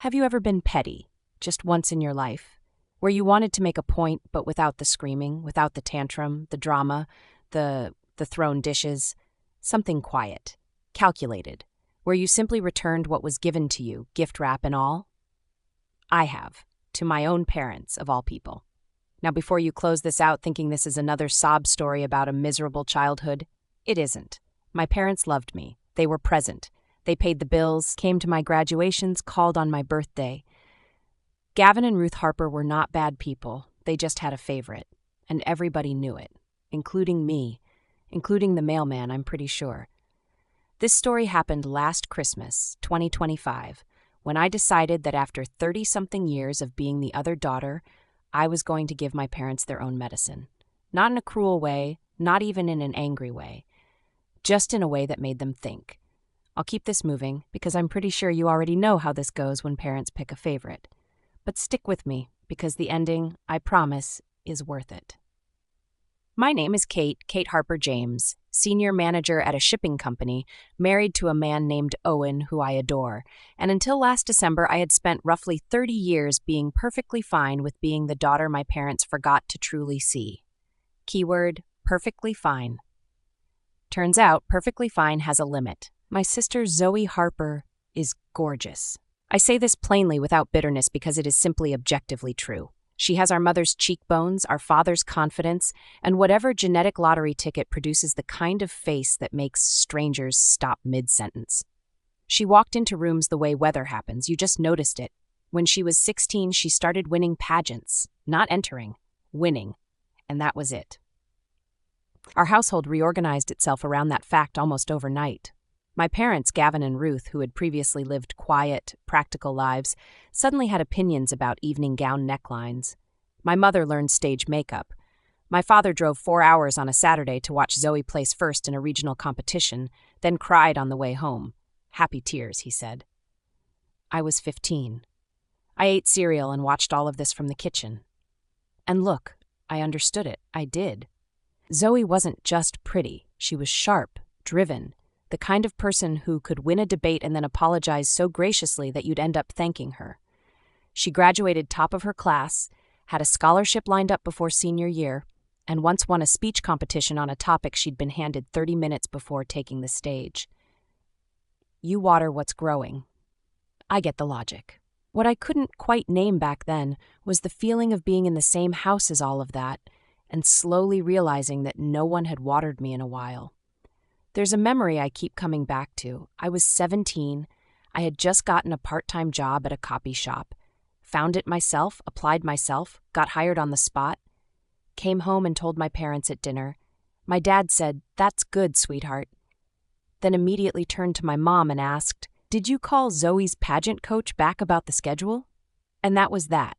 Have you ever been petty, just once in your life, where you wanted to make a point but without the screaming, without the tantrum, the drama, the thrown dishes, something quiet, calculated, where you simply returned what was given to you, gift wrap and all? I have, to my own parents, of all people. Now, before you close this out thinking this is another sob story about a miserable childhood, it isn't. My parents loved me. They were present. They paid the bills, came to my graduations, called on my birthday. Gavin and Ruth Harper were not bad people. They just had a favorite, and everybody knew it, including me, including the mailman, I'm pretty sure. This story happened last Christmas, 2025, when I decided that after 30-something years of being the other daughter, I was going to give my parents their own medicine. Not in a cruel way, not even in an angry way, just in a way that made them think. I'll keep this moving because I'm pretty sure you already know how this goes when parents pick a favorite. But stick with me because the ending, I promise, is worth it. My name is Kate Harper James, senior manager at a shipping company, married to a man named Owen who I adore, and until last December I had spent roughly 30 years being perfectly fine with being the daughter my parents forgot to truly see. Keyword, perfectly fine. Turns out, perfectly fine has a limit. My sister Zoe Harper is gorgeous. I say this plainly without bitterness because it is simply objectively true. She has our mother's cheekbones, our father's confidence, and whatever genetic lottery ticket produces the kind of face that makes strangers stop mid-sentence. She walked into rooms the way weather happens, you just noticed it. When she was 16, she started winning pageants, not entering, winning, and that was it. Our household reorganized itself around that fact almost overnight. My parents, Gavin and Ruth, who had previously lived quiet, practical lives, suddenly had opinions about evening gown necklines. My mother learned stage makeup. My father drove 4 hours on a Saturday to watch Zoe place first in a regional competition, then cried on the way home. Happy tears, he said. I was 15. I ate cereal and watched all of this from the kitchen. And look, I understood it. I did. Zoe wasn't just pretty. She was sharp, driven, the kind of person who could win a debate and then apologize so graciously that you'd end up thanking her. She graduated top of her class, had a scholarship lined up before senior year, and once won a speech competition on a topic she'd been handed 30 minutes before taking the stage. You water what's growing. I get the logic. What I couldn't quite name back then was the feeling of being in the same house as all of that, and slowly realizing that no one had watered me in a while. There's a memory I keep coming back to. I was 17. I had just gotten a part-time job at a copy shop. Found it myself, applied myself, got hired on the spot. Came home and told my parents at dinner. My dad said, "That's good, sweetheart." Then immediately turned to my mom and asked, "Did you call Zoe's pageant coach back about the schedule?" And that was that.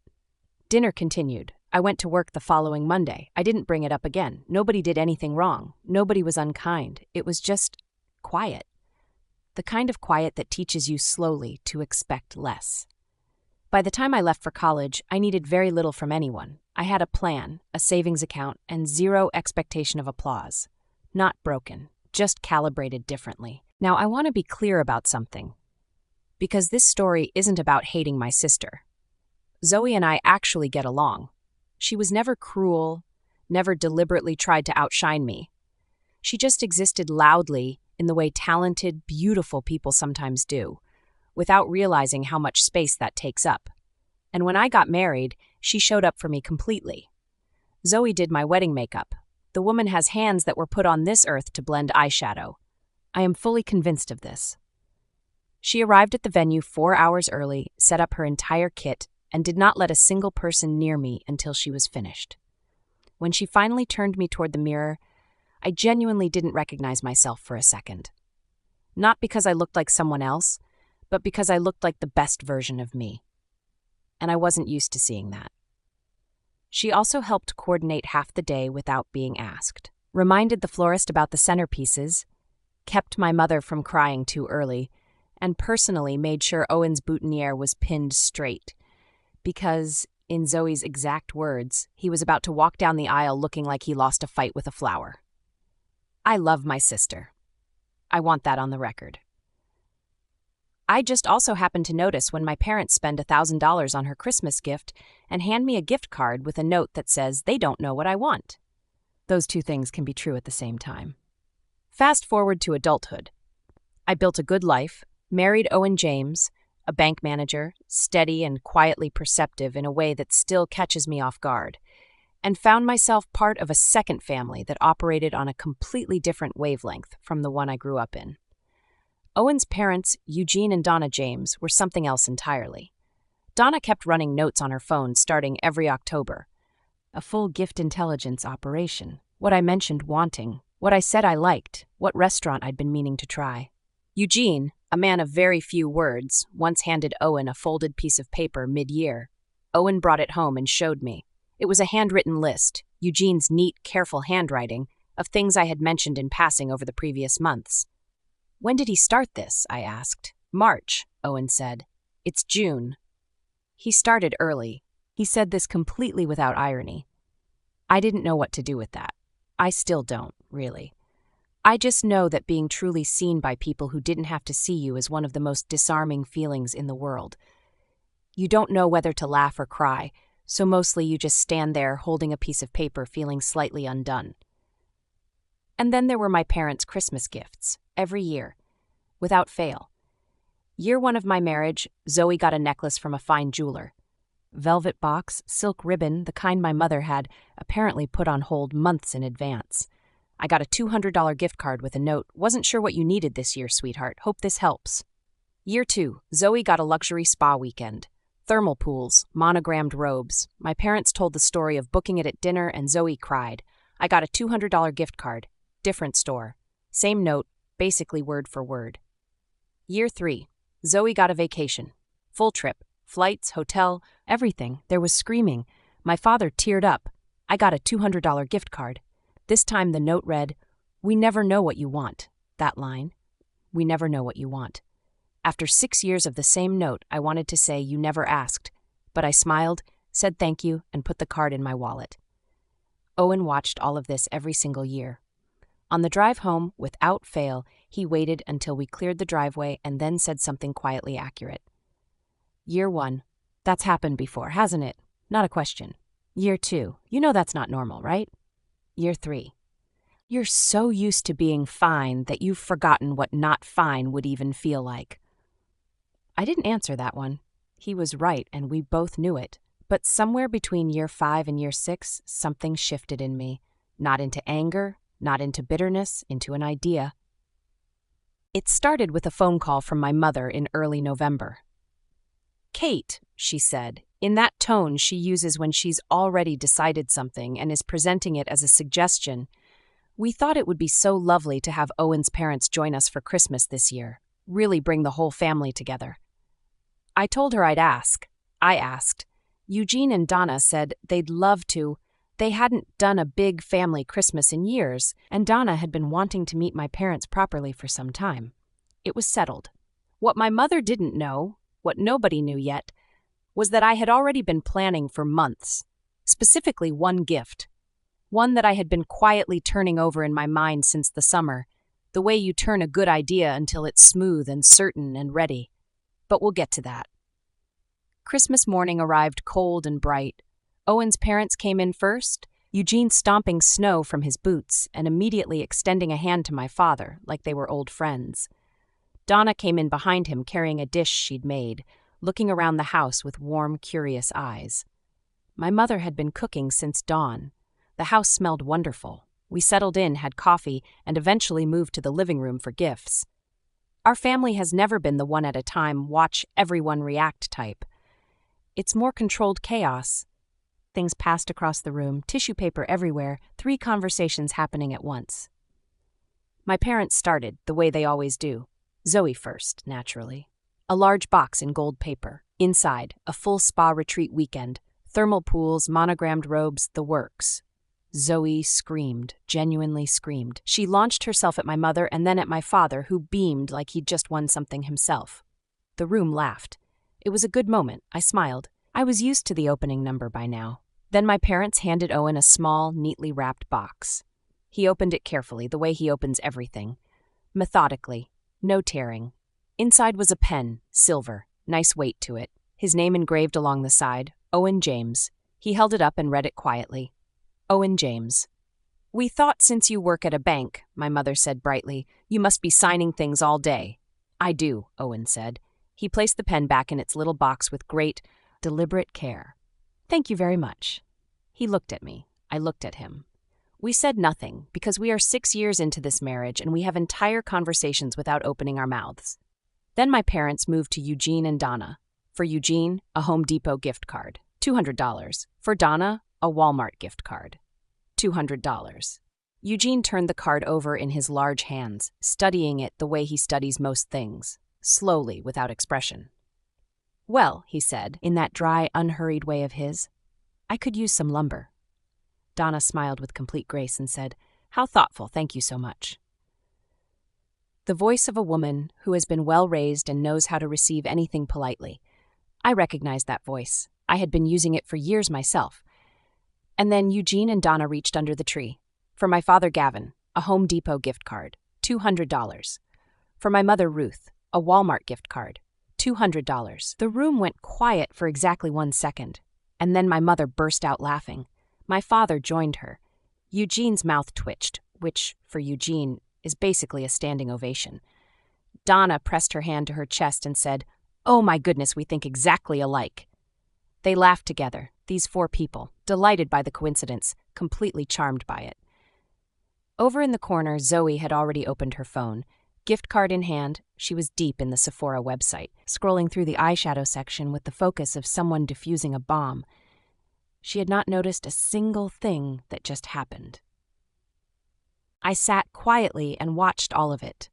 Dinner continued. I went to work the following Monday. I didn't bring it up again. Nobody did anything wrong. Nobody was unkind. It was just quiet. The kind of quiet that teaches you slowly to expect less. By the time I left for college, I needed very little from anyone. I had a plan, a savings account, and zero expectation of applause. Not broken, just calibrated differently. Now, I want to be clear about something, because this story isn't about hating my sister. Zoe and I actually get along. She was never cruel, never deliberately tried to outshine me. She just existed loudly in the way talented, beautiful people sometimes do, without realizing how much space that takes up. And when I got married, she showed up for me completely. Zoe did my wedding makeup. The woman has hands that were put on this earth to blend eyeshadow. I am fully convinced of this. She arrived at the venue 4 hours early, set up her entire kit, and did not let a single person near me until she was finished. When she finally turned me toward the mirror, I genuinely didn't recognize myself for a second. Not because I looked like someone else, but because I looked like the best version of me. And I wasn't used to seeing that. She also helped coordinate half the day without being asked, reminded the florist about the centerpieces, kept my mother from crying too early, and personally made sure Owen's boutonniere was pinned straight. Because, in Zoe's exact words, he was about to walk down the aisle looking like he lost a fight with a flower. I love my sister. I want that on the record. I just also happened to notice when my parents spend $1,000 on her Christmas gift and hand me a gift card with a note that says they don't know what I want. Those two things can be true at the same time. Fast forward to adulthood. I built a good life, married Owen James, a bank manager, steady and quietly perceptive in a way that still catches me off guard, and found myself part of a second family that operated on a completely different wavelength from the one I grew up in. Owen's parents, Eugene and Donna James, were something else entirely. Donna kept running notes on her phone starting every October. A full gift intelligence operation. What I mentioned wanting, what I said I liked, what restaurant I'd been meaning to try. Eugene, a man of very few words, once handed Owen a folded piece of paper mid-year. Owen brought it home and showed me. It was a handwritten list, Eugene's neat, careful handwriting, of things I had mentioned in passing over the previous months. When did he start this? I asked. March, Owen said. It's June. He started early. He said this completely without irony. I didn't know what to do with that. I still don't, really. I just know that being truly seen by people who didn't have to see you is one of the most disarming feelings in the world. You don't know whether to laugh or cry, so mostly you just stand there holding a piece of paper feeling slightly undone. And then there were my parents' Christmas gifts, every year, without fail. Year 1 of my marriage, Zoe got a necklace from a fine jeweler. Velvet box, silk ribbon, the kind my mother had apparently put on hold months in advance. I got a $200 gift card with a note, wasn't sure what you needed this year, sweetheart, hope this helps. Year 2, Zoe got a luxury spa weekend. Thermal pools, monogrammed robes. My parents told the story of booking it at dinner and Zoe cried. I got a $200 gift card. Different store. Same note, basically word for word. Year 3, Zoe got a vacation. Full trip. Flights, hotel, everything. There was screaming. My father teared up. I got a $200 gift card. This time the note read, "We never know what you want." That line. We never know what you want. After 6 years of the same note, I wanted to say you never asked, but I smiled, said thank you, and put the card in my wallet. Owen watched all of this every single year. On the drive home, without fail, he waited until we cleared the driveway and then said something quietly accurate. Year 1, that's happened before, hasn't it? Not a question. Year 2, you know that's not normal, right? Year 3, you're so used to being fine that you've forgotten what not fine would even feel like. I didn't answer that one. He was right, and we both knew it. But somewhere between year 5 and year 6, something shifted in me. Not into anger, not into bitterness, into an idea. It started with a phone call from my mother in early November. "Kate," she said, in that tone she uses when she's already decided something and is presenting it as a suggestion, "we thought it would be so lovely to have Owen's parents join us for Christmas this year, really bring the whole family together." I told her I'd ask. I asked. Eugene and Donna said they'd love to. They hadn't done a big family Christmas in years, and Donna had been wanting to meet my parents properly for some time. It was settled. What my mother didn't know, what nobody knew yet, was that I had already been planning for months, specifically one gift, one that I had been quietly turning over in my mind since the summer, the way you turn a good idea until it's smooth and certain and ready. But we'll get to that. Christmas morning arrived cold and bright. Owen's parents came in first, Eugene stomping snow from his boots and immediately extending a hand to my father like they were old friends. Donna came in behind him carrying a dish she'd made, looking around the house with warm, curious eyes. My mother had been cooking since dawn. The house smelled wonderful. We settled in, had coffee, and eventually moved to the living room for gifts. Our family has never been the one at a time, watch everyone react type. It's more controlled chaos. Things passed across the room, tissue paper everywhere, 3 conversations happening at once. My parents started, the way they always do. Zoe first, naturally. A large box in gold paper. Inside, a full spa retreat weekend. Thermal pools, monogrammed robes, the works. Zoe screamed, genuinely screamed. She launched herself at my mother and then at my father, who beamed like he'd just won something himself. The room laughed. It was a good moment. I smiled. I was used to the opening number by now. Then my parents handed Owen a small, neatly wrapped box. He opened it carefully, the way he opens everything. Methodically. No tearing. Inside was a pen, silver, nice weight to it. His name engraved along the side, Owen James. He held it up and read it quietly. Owen James. "We thought since you work at a bank," my mother said brightly, "you must be signing things all day." "I do," Owen said. He placed the pen back in its little box with great, deliberate care. "Thank you very much." He looked at me. I looked at him. We said nothing, because we are 6 years into this marriage and we have entire conversations without opening our mouths. Then my parents moved to Eugene and Donna. For Eugene, a Home Depot gift card, $200. For Donna, a Walmart gift card, $200. Eugene turned the card over in his large hands, studying it the way he studies most things, slowly, without expression. "Well," he said, in that dry, unhurried way of his, "I could use some lumber." Donna smiled with complete grace and said, "How thoughtful, thank you so much." The voice of a woman who has been well raised and knows how to receive anything politely. I recognized that voice. I had been using it for years myself. And then Eugene and Donna reached under the tree. For my father Gavin, a Home Depot gift card, $200. For my mother Ruth, a Walmart gift card, $200. The room went quiet for exactly 1 second, and then my mother burst out laughing. My father joined her. Eugene's mouth twitched, which, for Eugene, is basically a standing ovation. Donna pressed her hand to her chest and said, "Oh my goodness, we think exactly alike." They laughed together, these 4 people, delighted by the coincidence, completely charmed by it. Over in the corner, Zoe had already opened her phone. Gift card in hand, she was deep in the Sephora website, scrolling through the eyeshadow section with the focus of someone defusing a bomb. She had not noticed a single thing that just happened. I sat quietly and watched all of it.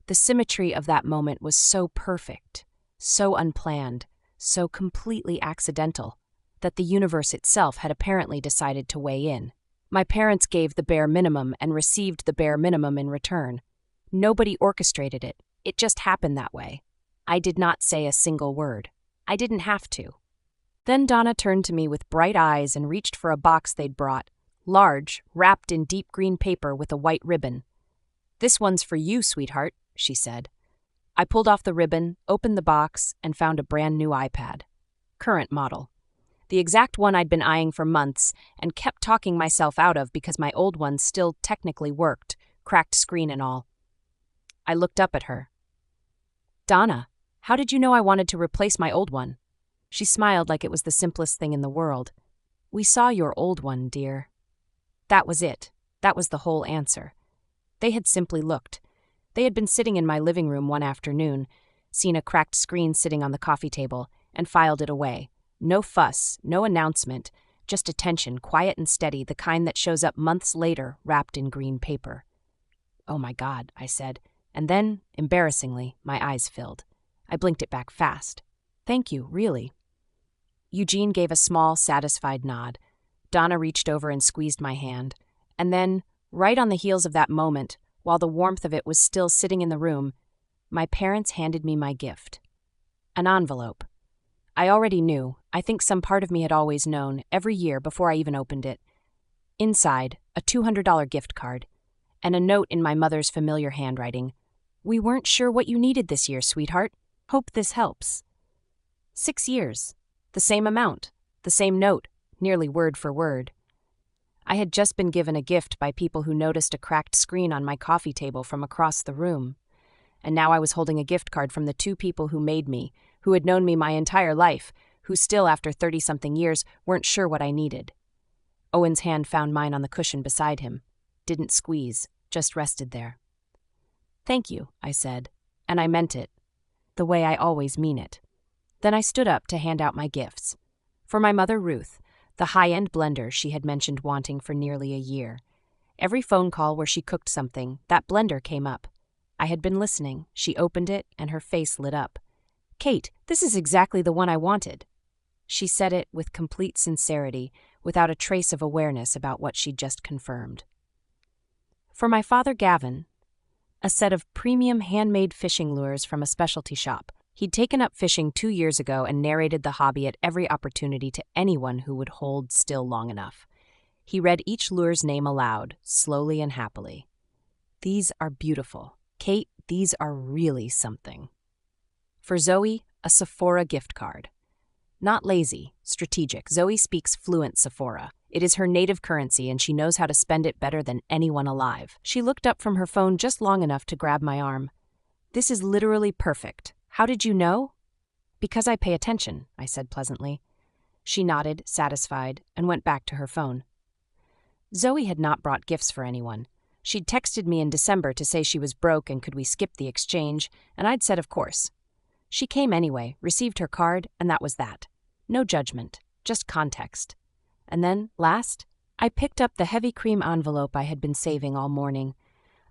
The symmetry of that moment was so perfect, so unplanned, so completely accidental, that the universe itself had apparently decided to weigh in. My parents gave the bare minimum and received the bare minimum in return. Nobody orchestrated it. It just happened that way. I did not say a single word. I didn't have to. Then Donna turned to me with bright eyes and reached for a box they'd brought, large, wrapped in deep green paper with a white ribbon. "This one's for you, sweetheart," she said. I pulled off the ribbon, opened the box, and found a brand new iPad. Current model. The exact one I'd been eyeing for months and kept talking myself out of because my old one still technically worked, cracked screen and all. I looked up at her. "Donna, how did you know I wanted to replace my old one?" She smiled like it was the simplest thing in the world. "We saw your old one, dear." That was it. That was the whole answer. They had simply looked. They had been sitting in my living room one afternoon, seen a cracked screen sitting on the coffee table, and filed it away. No fuss, no announcement, just attention, quiet and steady, the kind that shows up months later, wrapped in green paper. "Oh my God," I said, and then, embarrassingly, my eyes filled. I blinked it back fast. "Thank you, really." Eugene gave a small, satisfied nod. Donna reached over and squeezed my hand. And then, right on the heels of that moment, while the warmth of it was still sitting in the room, my parents handed me my gift. An envelope. I already knew, I think some part of me had always known, every year before I even opened it. Inside, a $200 gift card, and a note in my mother's familiar handwriting. "We weren't sure what you needed this year, sweetheart. Hope this helps." 6 years. The same amount, the same note, nearly word for word. I had just been given a gift by people who noticed a cracked screen on my coffee table from across the room. And now I was holding a gift card from the 2 people who made me, who had known me my entire life, who still, after 30-something years, weren't sure what I needed. Owen's hand found mine on the cushion beside him. Didn't squeeze, just rested there. "Thank you," I said, and I meant it, the way I always mean it. Then I stood up to hand out my gifts. For my mother Ruth, the high-end blender she had mentioned wanting for nearly a year. Every phone call where she cooked something, that blender came up. I had been listening. She opened it, and her face lit up. "Kate, this is exactly the one I wanted." She said it with complete sincerity, without a trace of awareness about what she'd just confirmed. For my father Gavin, a set of premium handmade fishing lures from a specialty shop. He'd taken up fishing 2 years ago and narrated the hobby at every opportunity to anyone who would hold still long enough. He read each lure's name aloud, slowly and happily. "These are beautiful. Kate, these are really something." For Zoe, a Sephora gift card. Not lazy, strategic. Zoe speaks fluent Sephora. It is her native currency and she knows how to spend it better than anyone alive. She looked up from her phone just long enough to grab my arm. This is literally perfect. How did you know? Because I pay attention, I said pleasantly. She nodded, satisfied, and went back to her phone. Zoe had not brought gifts for anyone. She'd texted me in December to say she was broke and could we skip the exchange, and I'd said of course. She came anyway, received her card, and that was that. No judgment, just context. And then, last, I picked up the heavy cream envelope I had been saving all morning.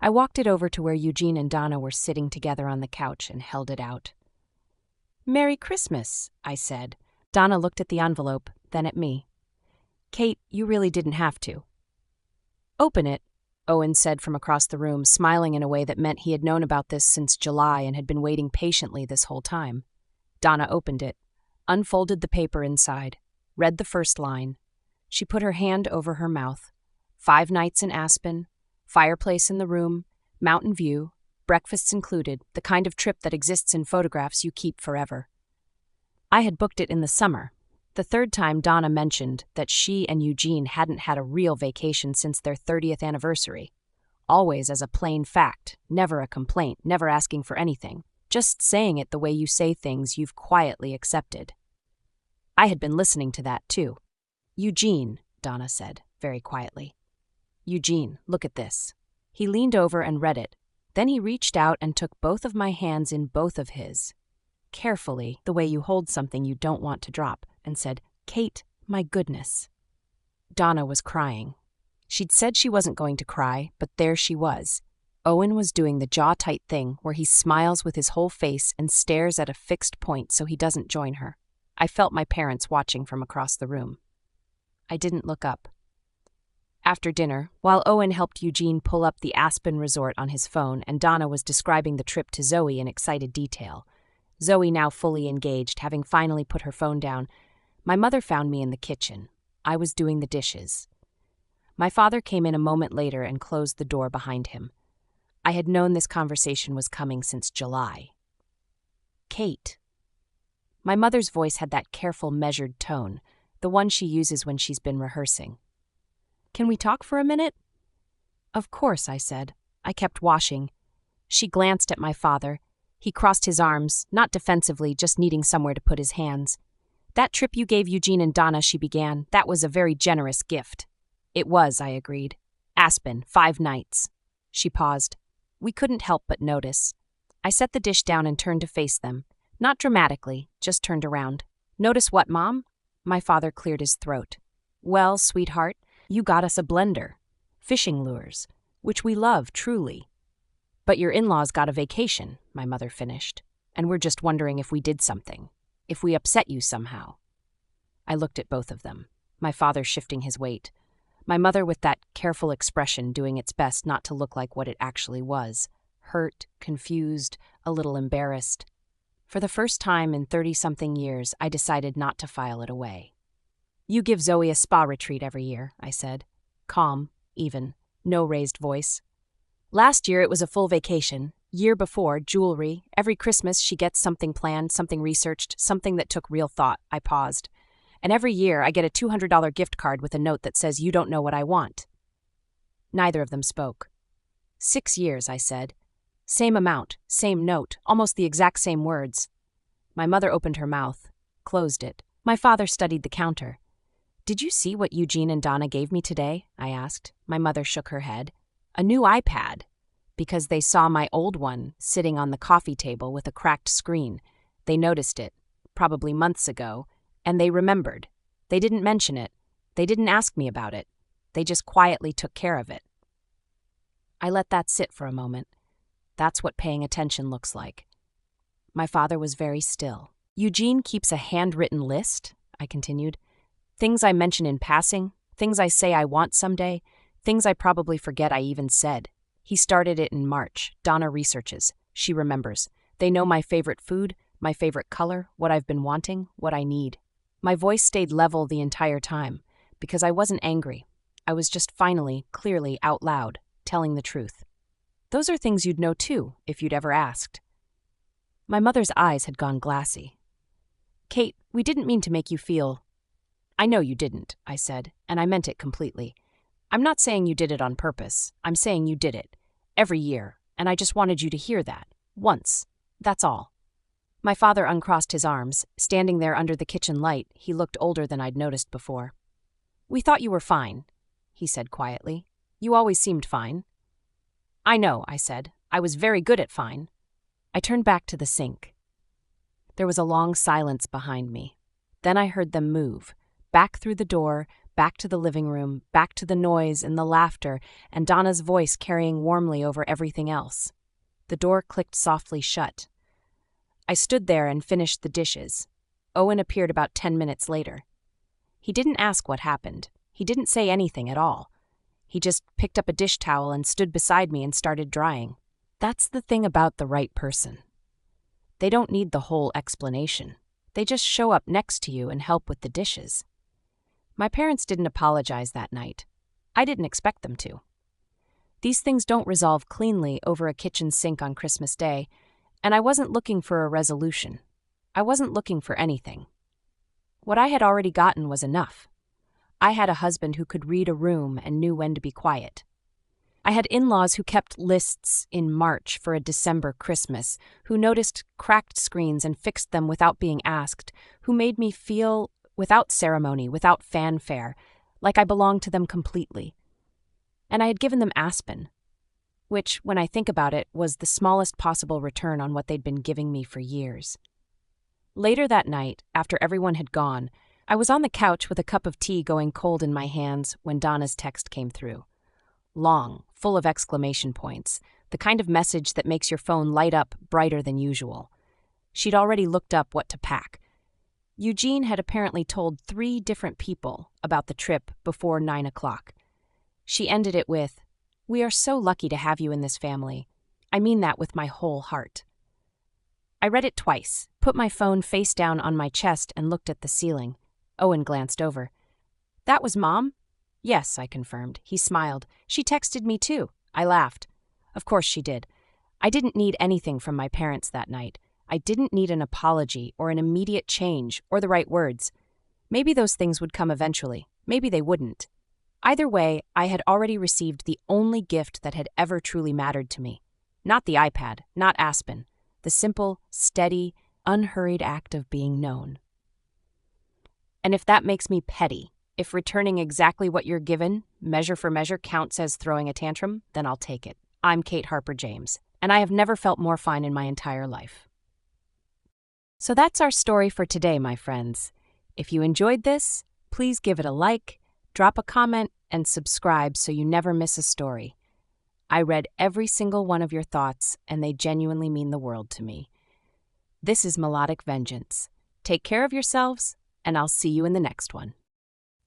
I walked it over to where Eugene and Donna were sitting together on the couch and held it out. "Merry Christmas," I said. Donna looked at the envelope, then at me. "Kate, you really didn't have to." "Open it," Owen said from across the room, smiling in a way that meant he had known about this since July and had been waiting patiently this whole time. Donna opened it, unfolded the paper inside, read the first line. She put her hand over her mouth. 5 nights in Aspen, fireplace in the room, mountain view, breakfasts included, the kind of trip that exists in photographs you keep forever. I had booked it in the summer, the third time Donna mentioned that she and Eugene hadn't had a real vacation since their 30th anniversary. Always as a plain fact, never a complaint, never asking for anything, just saying it the way you say things you've quietly accepted. I had been listening to that too. "Eugene," Donna said, very quietly. "Eugene, look at this." He leaned over and read it. Then he reached out and took both of my hands in both of his, carefully, the way you hold something you don't want to drop, and said, "Kate, my goodness." Donna was crying. She'd said she wasn't going to cry, but there she was. Owen was doing the jaw-tight thing where he smiles with his whole face and stares at a fixed point so he doesn't join her. I felt my parents watching from across the room. I didn't look up. After dinner, while Owen helped Eugene pull up the Aspen resort on his phone and Donna was describing the trip to Zoe in excited detail, Zoe now fully engaged, having finally put her phone down, my mother found me in the kitchen. I was doing the dishes. My father came in a moment later and closed the door behind him. I had known this conversation was coming since July. "Kate." My mother's voice had that careful, measured tone, the one she uses when she's been rehearsing. "Can we talk for a minute?" "Of course," I said. I kept washing. She glanced at my father. He crossed his arms, not defensively, just needing somewhere to put his hands. "That trip you gave Eugene and Donna," she began, "that was a very generous gift." "It was," I agreed. "Aspen, 5 nights. She paused. We couldn't help but notice. I set the dish down and turned to face them. Not dramatically, just turned around. "Notice what, Mom?" My father cleared his throat. "Well, sweetheart, you got us a blender. Fishing lures, which we love, truly. But your in-laws got a vacation," my mother finished, "and we're just wondering if we did something, if we upset you somehow." I looked at both of them, my father shifting his weight, my mother with that careful expression doing its best not to look like what it actually was, hurt, confused, a little embarrassed. For the first time in 30-something years, I decided not to file it away. "You give Zoe a spa retreat every year," I said. Calm, even, no raised voice. "Last year it was a full vacation. Year before, jewelry. Every Christmas she gets something planned, something researched, something that took real thought." I paused. "And every year I get a $200 gift card with a note that says, 'You don't know what I want.'" Neither of them spoke. 6 years, I said. Same amount, same note, almost the exact same words. My mother opened her mouth, closed it. My father studied the counter. "Did you see what Eugene and Donna gave me today?" I asked. My mother shook her head. "A new iPad." Because they saw my old one sitting on the coffee table with a cracked screen. They noticed it, probably months ago, and they remembered. They didn't mention it. They didn't ask me about it. They just quietly took care of it. I let that sit for a moment. That's what paying attention looks like. My father was very still. "Eugene keeps a handwritten list," I continued. "Things I mention in passing, things I say I want someday, things I probably forget I even said. He started it in March. Donna researches. She remembers. They know my favorite food, my favorite color, what I've been wanting, what I need." My voice stayed level the entire time, because I wasn't angry. I was just finally, clearly, out loud, telling the truth. "Those are things you'd know too, if you'd ever asked." My mother's eyes had gone glassy. "Kate, we didn't mean to make you feel—" "I know you didn't," I said, and I meant it completely. "I'm not saying you did it on purpose. I'm saying you did it. Every year. And I just wanted you to hear that. Once. That's all." My father uncrossed his arms. Standing there under the kitchen light, he looked older than I'd noticed before. "We thought you were fine," he said quietly. "You always seemed fine." "I know," I said. "I was very good at fine." I turned back to the sink. There was a long silence behind me. Then I heard them move. Back through the door, back to the living room, back to the noise and the laughter, and Donna's voice carrying warmly over everything else. The door clicked softly shut. I stood there and finished the dishes. Owen appeared about 10 minutes later. He didn't ask what happened. He didn't say anything at all. He just picked up a dish towel and stood beside me and started drying. That's the thing about the right person. They don't need the whole explanation. They just show up next to you and help with the dishes. My parents didn't apologize that night. I didn't expect them to. These things don't resolve cleanly over a kitchen sink on Christmas Day, and I wasn't looking for a resolution. I wasn't looking for anything. What I had already gotten was enough. I had a husband who could read a room and knew when to be quiet. I had in-laws who kept lists in March for a December Christmas, who noticed cracked screens and fixed them without being asked, who made me feel, without ceremony, without fanfare, like I belonged to them completely. And I had given them Aspen, which, when I think about it, was the smallest possible return on what they'd been giving me for years. Later that night, after everyone had gone, I was on the couch with a cup of tea going cold in my hands when Donna's text came through. Long, full of exclamation points, the kind of message that makes your phone light up brighter than usual. She'd already looked up what to pack. Eugene had apparently told 3 different people about the trip before 9 o'clock. She ended it with, "We are so lucky to have you in this family. I mean that with my whole heart." I read it twice, put my phone face down on my chest and looked at the ceiling. Owen glanced over. "That was Mom?" "Yes," I confirmed. He smiled. "She texted me too." I laughed. Of course she did. I didn't need anything from my parents that night. I didn't need an apology or an immediate change or the right words. Maybe those things would come eventually. Maybe they wouldn't. Either way, I had already received the only gift that had ever truly mattered to me. Not the iPad, not Aspen. The simple, steady, unhurried act of being known. And if that makes me petty, if returning exactly what you're given, measure for measure, counts as throwing a tantrum, then I'll take it. I'm Kate Harper James, and I have never felt more fine in my entire life. So that's our story for today, my friends. If you enjoyed this, please give it a like, drop a comment, and subscribe so you never miss a story. I read every single one of your thoughts, and they genuinely mean the world to me. This is Melodic Vengeance. Take care of yourselves, and I'll see you in the next one.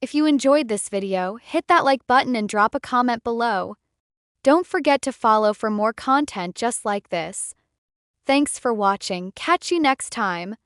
If you enjoyed this video, hit that like button and drop a comment below. Don't forget to follow for more content just like this. Thanks for watching. Catch you next time.